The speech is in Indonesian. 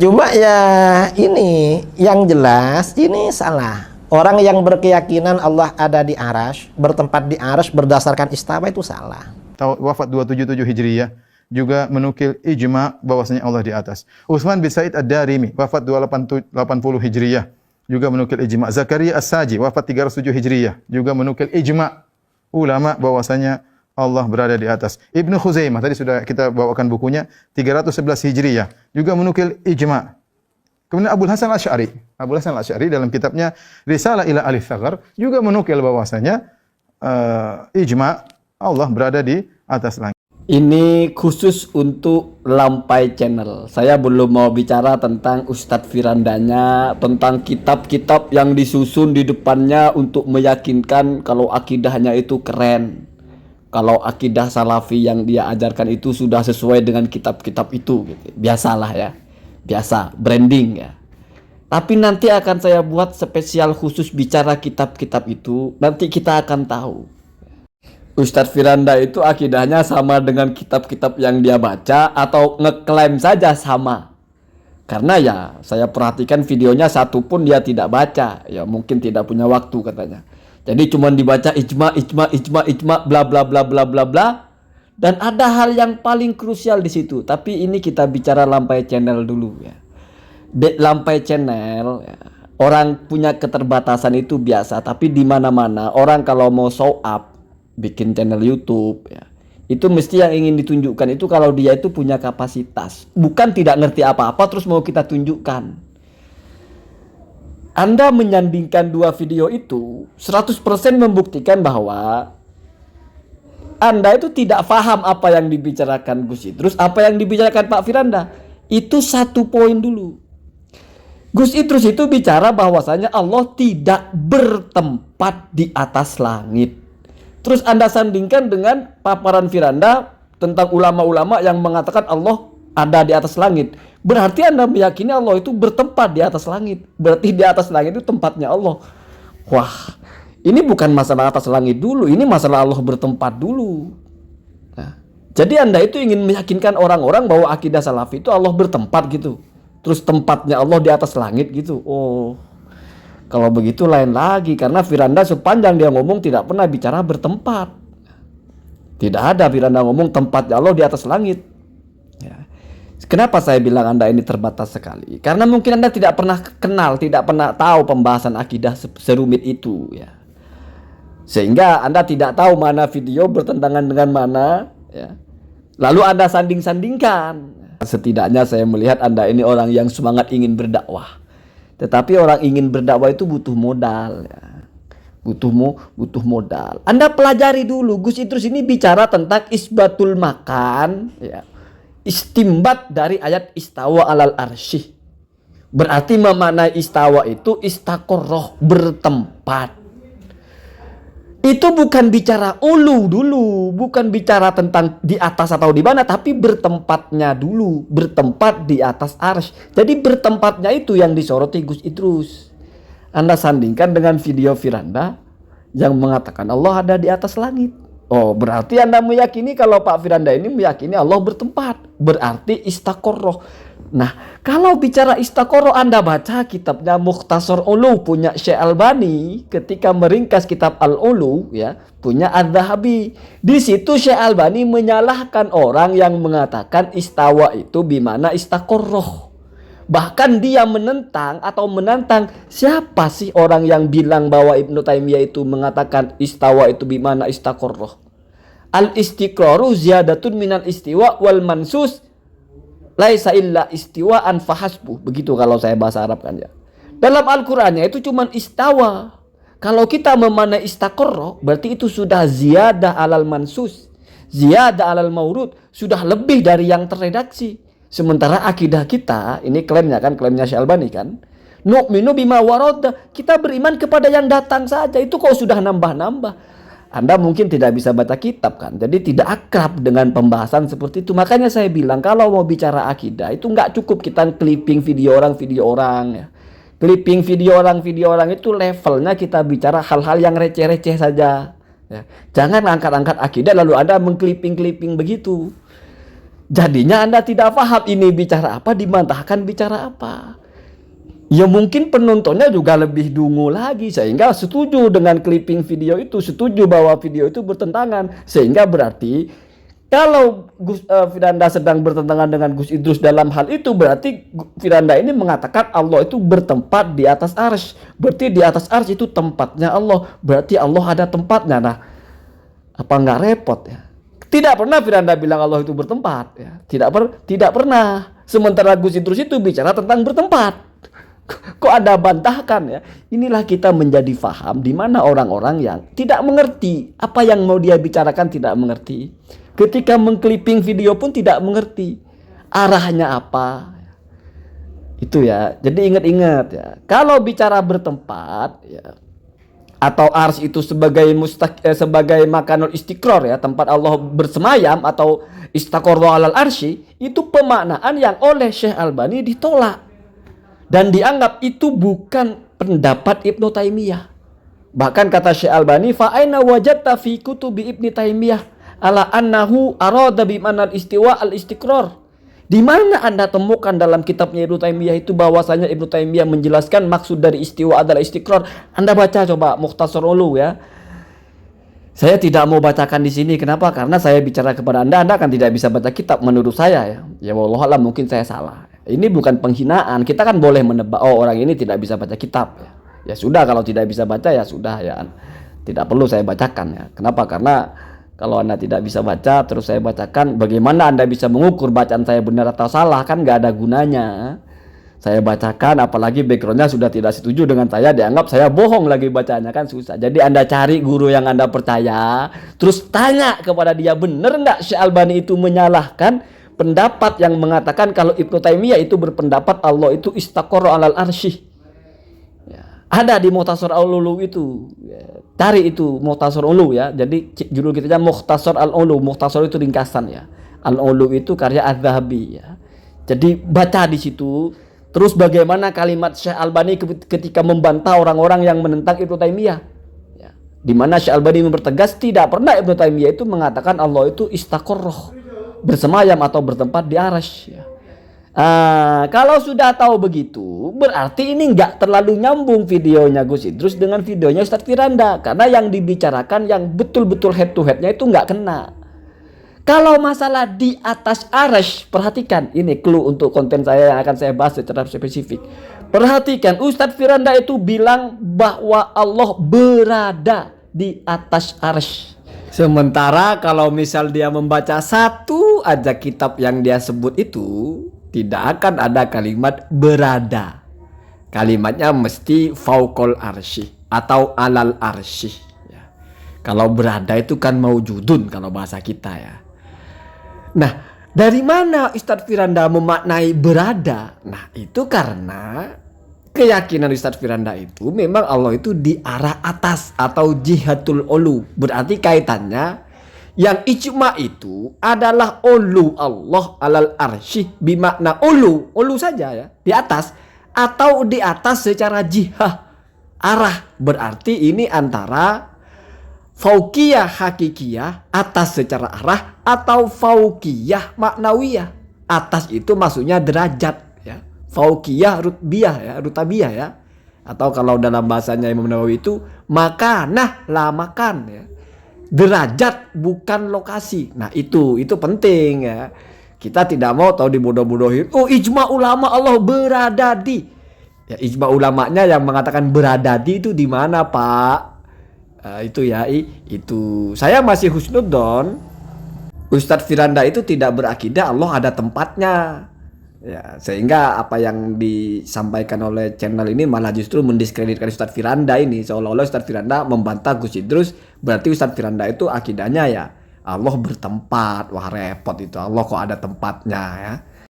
Cuma ya ini yang jelas ini salah. Orang yang berkeyakinan Allah ada di arasy, bertempat di arasy berdasarkan istawa itu salah. Wafat 277 Hijriyah juga menukil ijma bahwasanya Allah di atas. Utsman bin Said Ad-Darimi wafat 280 Hijriyah juga menukil ijma. Zakaria As-Saji wafat 307 Hijriyah juga menukil ijma ulama bahwasanya Allah berada di atas. Ibnu Khuzaimah tadi sudah kita bawakan bukunya 311 Hijriyah juga menukil ijma. Kemudian Abul Hasan Al-Asy'ari dalam kitabnya Risalah ila Ahli Tsaqar juga menukil bahwasanya ijma Allah berada di atas langit. Ini khusus untuk Lampai Channel. Saya belum mau bicara tentang Ustadz Firandanya, tentang kitab-kitab yang disusun di depannya untuk meyakinkan kalau akidahnya itu keren. Kalau akidah salafi yang dia ajarkan itu sudah sesuai dengan kitab-kitab itu gitu. Biasalah ya. Biasa, branding ya. Tapi nanti akan saya buat spesial khusus bicara kitab-kitab itu. Nanti kita akan tahu Ustadz Firanda itu akidahnya sama dengan kitab-kitab yang dia baca atau ngeklaim saja sama. Karena ya saya perhatikan videonya satu pun dia tidak baca. Ya mungkin tidak punya waktu katanya. Jadi cuma dibaca ijma bla bla bla bla bla bla. Dan ada hal yang paling krusial di situ. Tapi ini kita bicara Lampai Channel dulu ya. Di Lampai Channel ya, orang punya keterbatasan itu biasa. Tapi di mana-mana orang kalau mau show up bikin channel YouTube ya, itu mesti yang ingin ditunjukkan itu kalau dia itu punya kapasitas. Bukan tidak ngerti apa-apa terus mau kita tunjukkan. Anda menyandingkan dua video itu 100% membuktikan bahwa Anda itu tidak paham apa yang dibicarakan Gus Idrus, apa yang dibicarakan Pak Firanda. Itu satu poin dulu. Gus Idrus itu bicara bahwasanya Allah tidak bertempat di atas langit. Terus Anda sandingkan dengan paparan Firanda tentang ulama-ulama yang mengatakan Allah ada di atas langit. Berarti Anda meyakini Allah itu bertempat di atas langit. Berarti di atas langit itu tempatnya Allah. Wah, ini bukan masalah atas langit dulu, ini masalah Allah bertempat dulu. Nah, jadi Anda itu ingin meyakinkan orang-orang bahwa akidah salafi itu Allah bertempat gitu. Terus tempatnya Allah di atas langit gitu. Oh, kalau begitu lain lagi. Karena Firanda sepanjang dia ngomong tidak pernah bicara bertempat. Tidak ada Firanda ngomong tempatnya Allah di atas langit. Ya. Kenapa saya bilang Anda ini terbatas sekali? Karena mungkin Anda tidak pernah kenal, tidak pernah tahu pembahasan akidah serumit itu ya. Sehingga Anda tidak tahu mana video bertentangan dengan mana ya. Lalu Anda sanding-sandingkan. Setidaknya saya melihat Anda ini orang yang semangat ingin berdakwah. Tetapi orang ingin berdakwah itu butuh modal ya. Butuh modal. Anda pelajari dulu. Gus Idrus ini bicara tentang isbatul makan ya. Istimbat dari ayat istawa alal arsy. Berarti memaknai istawa itu istaqarrah, bertempat. Itu bukan bicara ulu dulu, bukan bicara tentang di atas atau di mana, tapi bertempatnya dulu, bertempat di atas arsy. Jadi bertempatnya itu yang disoroti Gus Idrus. Anda sandingkan dengan video Firanda yang mengatakan Allah ada di atas langit. Oh, berarti Anda meyakini kalau Pak Firanda ini meyakini Allah bertempat. Berarti istaqarrah. Nah, kalau bicara istaqarrah Anda baca kitabnya Mukhtasar Ulu punya Syekh Albani ketika meringkas kitab Al-Ulu ya, punya Adz-Dzahabi. Di situ Syekh Albani menyalahkan orang yang mengatakan istawa itu bimana istaqarrah. Bahkan dia menentang siapa sih orang yang bilang bahwa Ibnu Taimiyah itu mengatakan istawa itu bimana istaqarrah. Al-istiqraru ziyadatun minal istiwa wal mansus laisa illa istiwaan fahasbuh. Begitu kalau saya bahasa Arab kan ya. Dalam Al-Qur'annya itu cuma istawa. Kalau kita memaknai istaqarrah berarti itu sudah ziyadah alal mansus, ziyadah alal maurud, sudah lebih dari yang terredaksi. Sementara akidah kita, ini klaimnya Syekh Albani kan, nu'minu bima warada, kita beriman kepada yang datang saja. Itu kok sudah nambah-nambah. Anda mungkin tidak bisa baca kitab kan, jadi tidak akrab dengan pembahasan seperti itu. Makanya saya bilang kalau mau bicara akidah itu nggak cukup kita clipping video orang ya. Clipping video orang itu levelnya kita bicara hal-hal yang receh-receh saja ya. Jangan angkat-angkat akidah lalu Anda mengclipping begitu. Jadinya Anda tidak paham ini bicara apa, dimantahkan bicara apa. Ya mungkin penontonnya juga lebih dungu lagi sehingga setuju dengan clipping video itu, setuju bahwa video itu bertentangan. Sehingga berarti kalau Firanda sedang bertentangan dengan Gus Idrus dalam hal itu, berarti Firanda ini mengatakan Allah itu bertempat di atas arsy. Berarti di atas arsy itu tempatnya Allah. Berarti Allah ada tempatnya. Nah, apa nggak repot ya? Tidak pernah Firanda bilang Allah itu bertempat ya. Tidak pernah. Sementara Gus Idrus itu bicara tentang bertempat. Kok ada bantahkan ya? Inilah kita menjadi faham di mana orang-orang yang tidak mengerti apa yang mau dia bicarakan, tidak mengerti. Ketika mengkliping video pun tidak mengerti arahnya apa. Itu ya. Jadi ingat-ingat ya. Kalau bicara bertempat ya, atau ars itu sebagai makanul istiqror ya, tempat Allah bersemayam atau istaqarra alal arsy, itu pemaknaan yang oleh Syekh Albani ditolak dan dianggap itu bukan pendapat Ibnu Taimiyah. Bahkan kata Syekh Albani, fa aina wajadta fi kutubi Ibnu Taimiyah ala annahu arada bi manal istiwa al istiqrar. Di mana Anda temukan dalam kitabnya Ibnu Taimiyah itu bahwasanya Ibnu Taimiyah menjelaskan maksud dari istiwa adalah istiqrar? Anda baca coba Mukhtasar Ulu ya. Saya tidak mau bacakan di sini. Kenapa? Karena saya bicara kepada Anda kan tidak bisa baca kitab menurut saya ya. Ya wallahu alam, mungkin saya salah. Ini bukan penghinaan. Kita kan boleh menebak, oh orang ini tidak bisa baca kitab ya. Ya sudah, kalau tidak bisa baca ya sudah ya. Tidak perlu saya bacakan ya. Kenapa? Karena kalau Anda tidak bisa baca terus saya bacakan, bagaimana Anda bisa mengukur bacaan saya benar atau salah? Kan nggak ada gunanya. Saya bacakan, apalagi backgroundnya sudah tidak setuju dengan saya, dianggap saya bohong lagi bacanya, kan susah. Jadi Anda cari guru yang Anda percaya, terus tanya kepada dia, benar nggak Syekh Albani itu menyalahkan pendapat yang mengatakan kalau Ibnu Taimiyah itu berpendapat Allah itu istaqarra alal arsy. Ada di Mukhtasar Al-Ulu itu. Cari itu Mukhtasar Ulu ya. Jadi judul kita Mukhtasar Al-Ulu. Mukhtasar itu ringkasan ya. Al-Ulu itu karya Az-Zahabi ya. Jadi baca di situ. Terus bagaimana kalimat Syekh Albani ketika membantah orang-orang yang menentang Ibnu Taimiyah. Ya. Di mana Syekh Albani mempertegas tidak pernah Ibnu Taimiyah itu mengatakan Allah itu istaqarrah, bersemayam atau bertempat di arsy ya. Kalau sudah tahu begitu, berarti ini nggak terlalu nyambung videonya Gus Idrus dengan videonya Ustadz Firanda, karena yang dibicarakan yang betul-betul head to headnya itu nggak kena. Kalau masalah di atas arsy, perhatikan ini clue untuk konten saya yang akan saya bahas secara spesifik. Perhatikan, Ustadz Firanda itu bilang bahwa Allah berada di atas arsy. Sementara kalau misal dia membaca satu aja kitab yang dia sebut itu, tidak akan ada kalimat berada. Kalimatnya mesti fauqal arsy atau alal arsy ya. Kalau berada itu kan maujudun kalau bahasa kita ya. Nah, dari mana Ustadz Firanda memaknai berada? Nah, itu karena keyakinan Ustadz Firanda itu memang Allah itu di arah atas atau jihatul ulu. Berarti kaitannya yang ijma itu adalah ulu Allah alal arsy, bimakna ulu saja ya, di atas atau di atas secara jihah arah. Berarti ini antara fauqiyah hakikiyah atas secara arah atau fauqiyah maknawiyah. Atas itu maksudnya derajat ya. Fauqiyah rutbiyah ya, rutabiyah ya. Atau kalau dalam bahasanya Imam Nawawi itu makanah la makan ya. Derajat bukan lokasi. Nah itu penting ya. Kita tidak mau tahu dibodoh-bodohin. Oh ijma ulama Allah berada di. Ya ijma ulamanya yang mengatakan berada di itu di mana Pak? Itu ya itu. Saya masih husnudzon. Ustadz Firanda itu tidak berakidah Allah ada tempatnya. Ya, sehingga apa yang disampaikan oleh channel ini malah justru mendiskreditkan Ustadz Firanda ini, seolah-olah Ustadz Firanda membantah Gus Idrus, berarti Ustadz Firanda itu akidahnya ya Allah bertempat. Wah repot itu, Allah kok ada tempatnya ya.